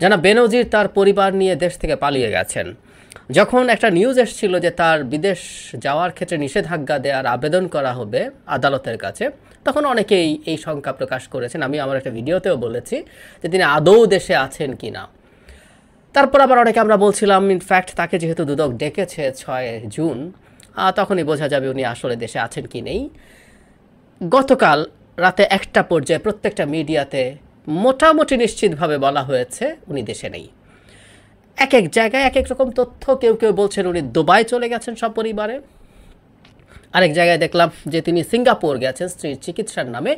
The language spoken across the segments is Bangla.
জনাব বেনজির তার পরিবার নিয়ে দেশ থেকে পালিয়ে গেছেন। যখন একটা নিউজ এসেছিল যে তার বিদেশ যাওয়ার ক্ষেত্রে নিষেধাজ্ঞা দেওয়ার আবেদন করা হবে আদালতের কাছে, তখন অনেকেই এই শঙ্কা প্রকাশ করেছেন। আমি আমার একটা ভিডিওতেও বলেছি যে তিনি আদৌ দেশে আছেন কি না। তারপর আবার অনেকে আমরা বলছিলাম ইনফ্যাক্ট তাকে যেহেতু দুদক ডেকেছে 6 জুন, তখনই বোঝা যাবে উনি আসলে দেশে আছেন কি নেই। গতকাল রাতে একটা পর্যায়ে প্রত্যেকটা মিডিয়াতে মোটামুটি নিশ্চিতভাবে বলা হয়েছে উনি দেশে নেই। এক এক জায়গায় এক এক রকম তথ্য। কেউ কেউ বলছেন উনি দুবাই চলে গেছেন সপরিবারে, আরেক জায়গায় দেখলাম যে তিনি সিঙ্গাপুর গেছেন স্ত্রীর চিকিৎসার নামে,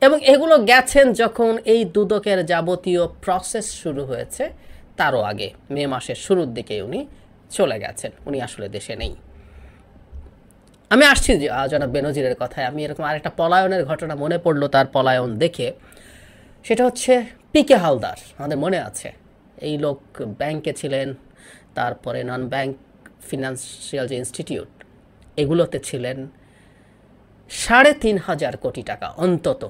এবং এগুলো গেছেন যখন এই দুদকের যাবতীয় প্রসেস শুরু হয়েছে তারও আগে, মে মাসের শুরুর দিকে উনি চলে গেছেন। উনি আসলে দেশে নেই। আমি আসছি জনাব বেনজিরের কথায়। আমি এরকম আরেকটা পলায়নের ঘটনা মনে পড়লো তার পলায়ন দেখে। সেটা হচ্ছে পিকে হালদার। আমাদের মনে আছে এই লোক ব্যাংকে ছিলেন, তারপরে নন ব্যাংক ফিনান্সিয়াল যে ইনস্টিটিউট এগুলোতে ছিলেন। ৩,৫০০ কোটি টাকা অন্তত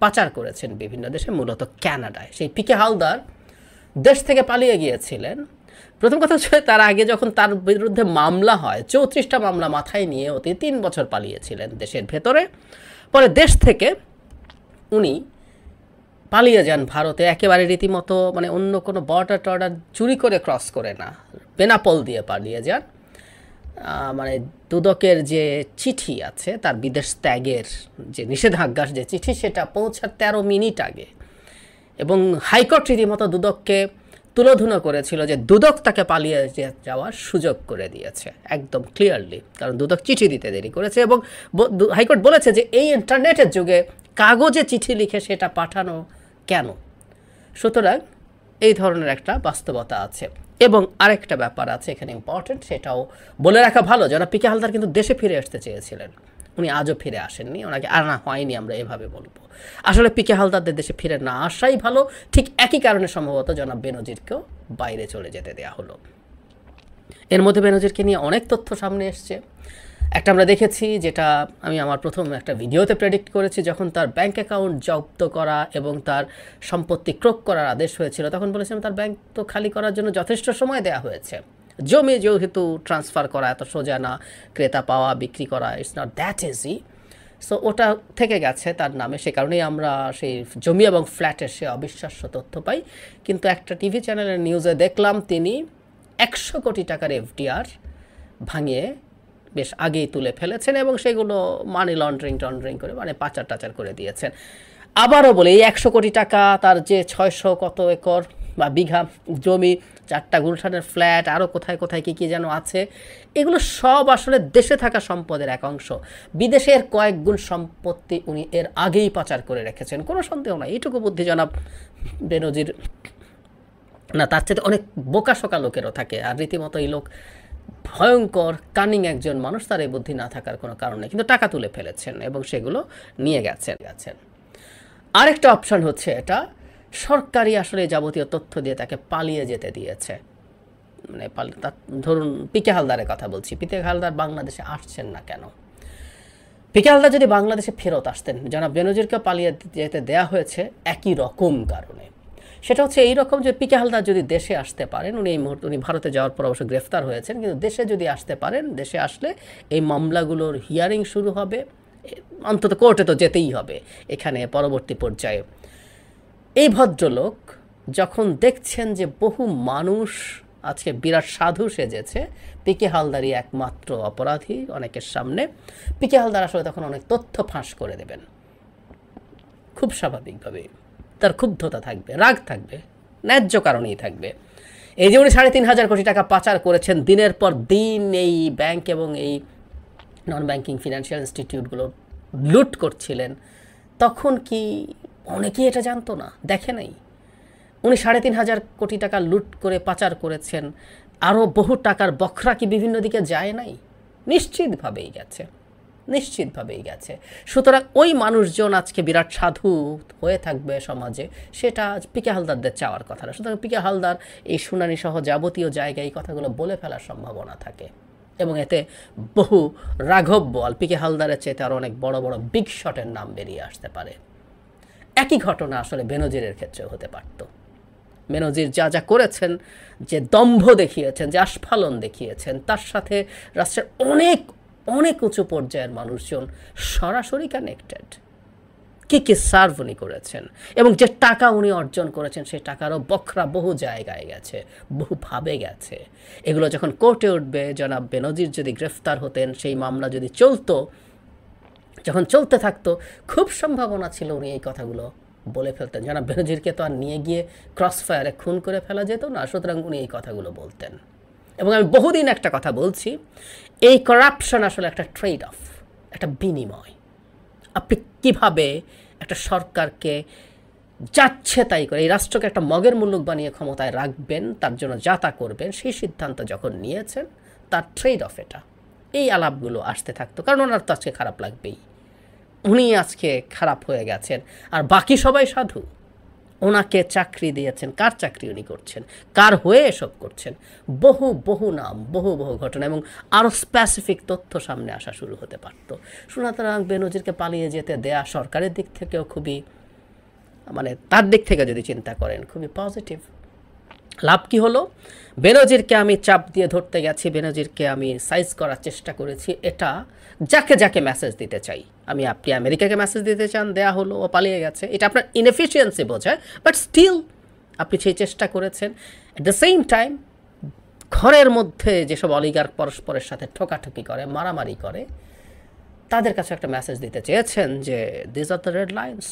পাচার করেছেন বিভিন্ন দেশে, মূলত কানাডায়। সেই পিকে হালদার দেশ থেকে পালিয়ে গিয়েছিলেন। প্রথম কথা হচ্ছে তার আগে যখন তার বিরুদ্ধে মামলা হয়, 34টা মামলা মাথায় নিয়ে অতি 3 বছর পালিয়েছিলেন দেশের ভেতরে। পরে দেশ থেকে উনি পালিয়ে যান ভারতে, একেবারে রীতিমতো মানে অন্য কোনো বর্ডার টর্ডার চুরি করে ক্রস করে না, বেনাপোল দিয়ে পালিয়ে যান। মানে দুদকের যে চিঠি আছে তার বিদেশ ত্যাগের যে নিষেধাজ্ঞার যে চিঠি, সেটা পৌঁছার 13 মিনিট আগে, এবং হাইকোর্ট রীতিমতো দুদককে তুলোধুনো করেছিল যে দুদক তাকে পালিয়ে যাওয়ার সুযোগ করে দিয়েছে একদম ক্লিয়ারলি, কারণ দুদক চিঠি দিতে দেরি করেছে। এবং হাইকোর্ট বলেছে যে এই ইন্টারনেটের যুগে কাগজে চিঠি লিখে সেটা পাঠানো কেন। সুতরাং এই ধরনের একটা বাস্তবতা আছে। এবং আরেকটা ব্যাপার আছে এখানে ইম্পর্টেন্ট, সেটাও বলে রাখা ভালো। যারা পিকে হালদার কিন্তু দেশে ফিরে আসতে চেয়েছিলেন, উনি আজও ফিরে আসেননি, ওনাকে আনা হয়নি, আমরা এভাবে বলবো। আসলে পিকে হালদারদের দেশে ফিরে না আসাই ভালো। ঠিক একই কারণে সম্ভবত জনাব বেনজিরকেও বাইরে চলে যেতে দেওয়া হলো। এর মধ্যে বেনজিরকে নিয়ে অনেক তথ্য সামনে এসছে। একটা আমরা দেখেছি, যেটা আমি আমার প্রথম একটা ভিডিওতে প্রেডিক্ট করেছি, যখন তার ব্যাংক অ্যাকাউন্ট জব্দ করা এবং তার সম্পত্তি ক্রোক করার আদেশ হয়েছিল, তখন বলেছিলাম তার ব্যাংক তো খালি করার জন্য যথেষ্ট সময় দেওয়া হয়েছে। জমি যেহেতু ট্রান্সফার করা এত সোজা না, ক্রেতা পাওয়া বিক্রি করা it's not that easy. So ওটা থেকে গেছে তার নামে, সে কারণেই আমরা সেই জমি এবং ফ্ল্যাটের সে অবিশ্বাস্য তথ্য পাই। কিন্তু একটা টিভি চ্যানেলের নিউজে দেখলাম তিনি 100 কোটি টাকার এফডিআর ভাঙিয়ে বেশ আগেই তুলে ফেলেছেন, এবং সেগুলো মানি লন্ড্রিং করে মানে পাচার টাচার করে দিয়েছেন। আবারও বলে এই 100 কোটি টাকা, তার যে 600 কত একর বা বিঘা জমি, 4টা গুলশানের ফ্ল্যাট, আরও কোথায় কোথায় কী যেন আছে, এগুলো সব আসলে দেশে থাকা সম্পদের এক অংশ। বিদেশের কয়েক গুণ সম্পত্তি উনি এর আগেই পাচার করে রেখেছেন, কোনো সন্দেহ নাই। এইটুকু বুদ্ধি জনাব বেনজির না, তার চেয়ে অনেক বোকাশোকা লোকেরও থাকে। আর রীতিমতো এই লোক ভয়ঙ্কর কানিং একজন মানুষ, তার এই বুদ্ধি না থাকার কোনো কারণ নেই। কিন্তু টাকা তুলে ফেলেছেন এবং সেগুলো নিয়ে গেছেন। আরেকটা অপশান হচ্ছে এটা, সরকারি আসলে যাবতীয় তথ্য দিয়ে তাকে পালিয়ে যেতে দিয়েছে। মানে ধরুন পিকে হালদারের কথা বলছি, পিকে হালদার বাংলাদেশে আসছেন না কেন? পিকে হালদার যদি বাংলাদেশে ফেরত আসতেন, জনাব বেনজিরকে পালিয়ে যেতে দেওয়া হয়েছে একই রকম কারণে। সেটা হচ্ছে এই রকম যে পিকে হালদার যদি দেশে আসতে পারেন, উনি এই মুহূর্তে উনি ভারতে যাওয়ার পর অবশ্য গ্রেফতার হয়েছেন, কিন্তু দেশে যদি আসতে পারেন, দেশে আসলে এই মামলাগুলোর হিয়ারিং শুরু হবে, অন্তত কোর্টে তো যেতেই হবে এখানে পরবর্তী পর্যায়ে। এই ভদ্রলোক যখন দেখছেন যে বহু মানুষ আজকে বিরাট সাধু সেজেছে, পিকে হালদারই একমাত্র অপরাধী অনেকের সামনে, পিকে হালদার আসলে তখন অনেক তথ্য ফাঁস করে দেবেন। খুব স্বাভাবিকভাবেই তার ক্ষুব্ধতা থাকবে, রাগ থাকবে, ন্যায্য কারণেই থাকবে। এই যে উনি 3,500 কোটি টাকা পাচার করেছেন, দিনের পর দিন এই ব্যাংক এবং এই নন ব্যাংকিং ফিনান্সিয়াল ইনস্টিটিউটগুলো লুট করছিলেন, তখন কি অনেকেই এটা জানতো না, দেখে নাই? উনি 3,500 কোটি টাকা লুট করে পাচার করেছেন, আরও বহু টাকার বখরা কি বিভিন্ন দিকে যায় নাই? নিশ্চিতভাবেই গেছে, নিশ্চিতভাবেই গেছে। সুতরাং ওই মানুষজন আজকে বিরাট সাধু হয়ে থাকবে সমাজে, সেটা পিকে হালদারদের চাওয়ার কথা না। সুতরাং পিকে হালদার এই শুনানি সহ যাবতীয় জায়গায় এই কথাগুলো বলে ফেলার সম্ভাবনা থাকে, এবং এতে বহু রাঘব বোয়াল, পিকে হালদারের চেয়ে আরও অনেক বড় বড় বিগ শটের নাম বেরিয়ে আসতে পারে। একই ঘটনা আসলে বেনজিরের ক্ষেত্রেও হতে পারত। বেনজির যা যা করেছেন, যে দম্ভ দেখিয়েছেন, যে আস্ফালন দেখিয়েছেন, তার সাথে রাষ্ট্রের অনেক অনেক উঁচু পর্যায়ের মানুষজন সরাসরি কানেক্টেড। কী সার্ভ উনি করেছেন এবং যে টাকা উনি অর্জন করেছেন সেই টাকারও বখরা বহু জায়গায় গেছে, বহুভাবে গেছে। এগুলো যখন কোর্টে উঠবে, জনাব বেনজির যদি গ্রেফতার হতেন, সেই মামলা যদি চলতো, যখন চলতে থাকতো, খুব সম্ভাবনা ছিল উনি এই কথাগুলো বলে ফেলতেন। জনাব বেনজিরকে তো আর নিয়ে গিয়ে ক্রসফায়ারে খুন করে ফেলা যেত না, সুতরাং উনি এই কথাগুলো বলতেন। এবং আমি বহুদিন একটা কথা বলছি, এই করাপশন আসলে একটা ট্রেড অফ, একটা বিনিময়। আপনি কিভাবে একটা সরকারকে যাচ্ছে তাই করে, এই রাষ্ট্রকে একটা মগের মুল্লুক বানিয়ে ক্ষমতায় রাখবেন, তার জন্য যা তা করবেন, সেই সিদ্ধান্ত যখন নিয়েছেন, তার ট্রেড অফ এটা। এই আলাপগুলো আসতে থাকতো, কারণ ওনার তো আজকে খারাপ লাগবেই। উনি আজকে খারাপ হয়ে গেছেন, আর বাকি সবাই সাধু। ওনাকে চাকরি দিয়েছেন, কার চাকরি উনি করছেন, কার হয়ে এসব করছেন, বহু বহু নাম, বহু বহু ঘটনা, এবং আরও স্পেসিফিক তথ্য সামনে আসা শুরু হতে পারত। সুতরাং বেনজিরকে পালিয়ে যেতে দেয়া সরকারের দিক থেকেও খুবই, মানে তার দিক থেকে যদি চিন্তা করেন, খুবই পজিটিভ। লাভ কি হলো? বেনজিরকে আমি চাপ দিয়ে ধরতে গেছি, বেনজিরকে আমি সাইজ করার চেষ্টা করেছি, এটা যাকে যাকে মেসেজ দিতে চাই আমি। আপনি আমেরিকাকে মেসেজ দিতে চান, দেয়া হলো, ও পালিয়ে গেছে, এটা আপনার ইনএফিসিয়েন্সি বোঝায়, বাট স্টিল আপনি সেই চেষ্টা করেছেন। অ্যাট দ্য সেম টাইম ঘরের মধ্যে যেসব অলিগার পরস্পরের সাথে ঠোকাঠুকি করে, মারামারি করে, তাদের কাছে একটা মেসেজ দিতে চেয়েছেন যে this are the red lines,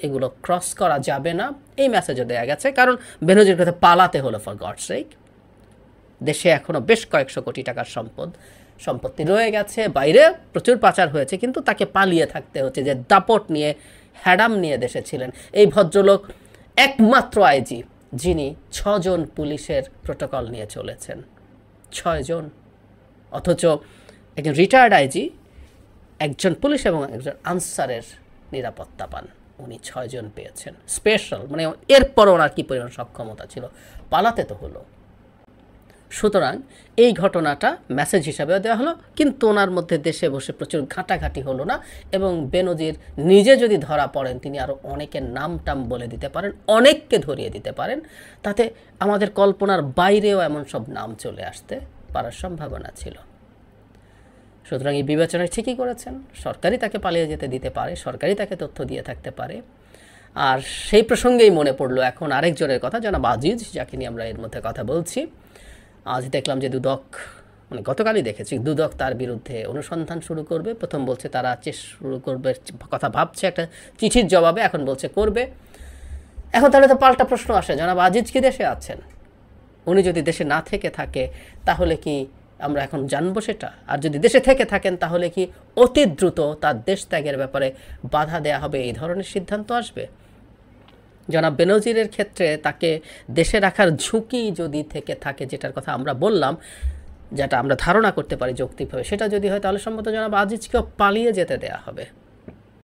এগুলো ক্রস করা যাবে না। এই মেসেজও দেওয়া গেছে, কারণ বেনজির কাছে পালাতে হলো ফর গডস সেক। দেশে এখনও বেশ কয়েকশো কোটি টাকার সম্পত্তি রয়ে গেছে, বাইরে প্রচুর পাচার হয়েছে, কিন্তু তাকে পালিয়ে থাকতে হচ্ছে। যে দাপট নিয়ে, হ্যাডাম নিয়ে দেশে ছিলেন এই ভদ্রলোক, একমাত্র আইজি যিনি 6 জন পুলিশের প্রোটোকল নিয়ে চলেছেন। 6 জন, অথচ একজন রিটায়ার্ড আইজি, একজন পুলিশ এবং একজন আনসারের নিরাপত্তা পান, উনি 6 জন পেয়েছেন স্পেশাল। মানে এরপর ওনার কী পরিমাণ সক্ষমতা ছিল, পালাতে তো হলো। সুতরাং এই ঘটনাটা মেসেজ হিসাবেও দেওয়া হলো, কিন্তু ওনার মধ্যে দেশে বসে প্রচুর ঘাঁটাঘাঁটি হলো না। এবং বেনজির নিজে যদি ধরা পড়েন, তিনি আরও অনেকের নাম টাম বলে দিতে পারেন, অনেককে ধরিয়ে দিতে পারেন, তাতে আমাদের কল্পনার বাইরেও এমন সব নাম চলে আসতে পারার সম্ভাবনা ছিল। সুতরাং এই বিবেচনায় ঠিকই করেছেন, সরকারই তাকে পালিয়ে যেতে দিতে পারে, সরকারই তাকে তথ্য দিয়ে থাকতে পারে। আর সেই প্রসঙ্গেই মনে পড়লো এখন আরেকজনের কথা, জনাব আজিজ, যাকে নিয়ে আমরা এর মধ্যে কথা বলছি। আজ দেখলাম যে দুদক, মানে গতকালই দেখেছি, দুদক তার বিরুদ্ধে অনুসন্ধান শুরু করবে। প্রথম বলছে তারা শুরু করবে কথা ভাবছে একটা চিঠির জবাবে, এখন বলছে করবে। এখন তাহলে তো পাল্টা প্রশ্ন আসে, জনাব আজিজ কি দেশে আছেন? উনি যদি দেশে না থেকে থাকে তাহলে কি আমরা এখন জানবো সেটা? আর যদি দেশে থেকে থাকেন তাহলে কি অতি দ্রুত তার দেশ ত্যাগের ব্যাপারে বাধা দেয়া হবে, এই ধরনের সিদ্ধান্ত আসবে? জনাব বেনজিরের ক্ষেত্রে তাকে দেশে রাখার ঝুঁকি যদি থেকে থাকে, যেটার কথা আমরা বললাম, যেটা আমরা ধারণা করতে পারি যৌক্তিকভাবে, সেটা যদি হয় তাহলে সম্ভবত জনাব আজিজকেও পালিয়ে যেতে দেয়া হবে।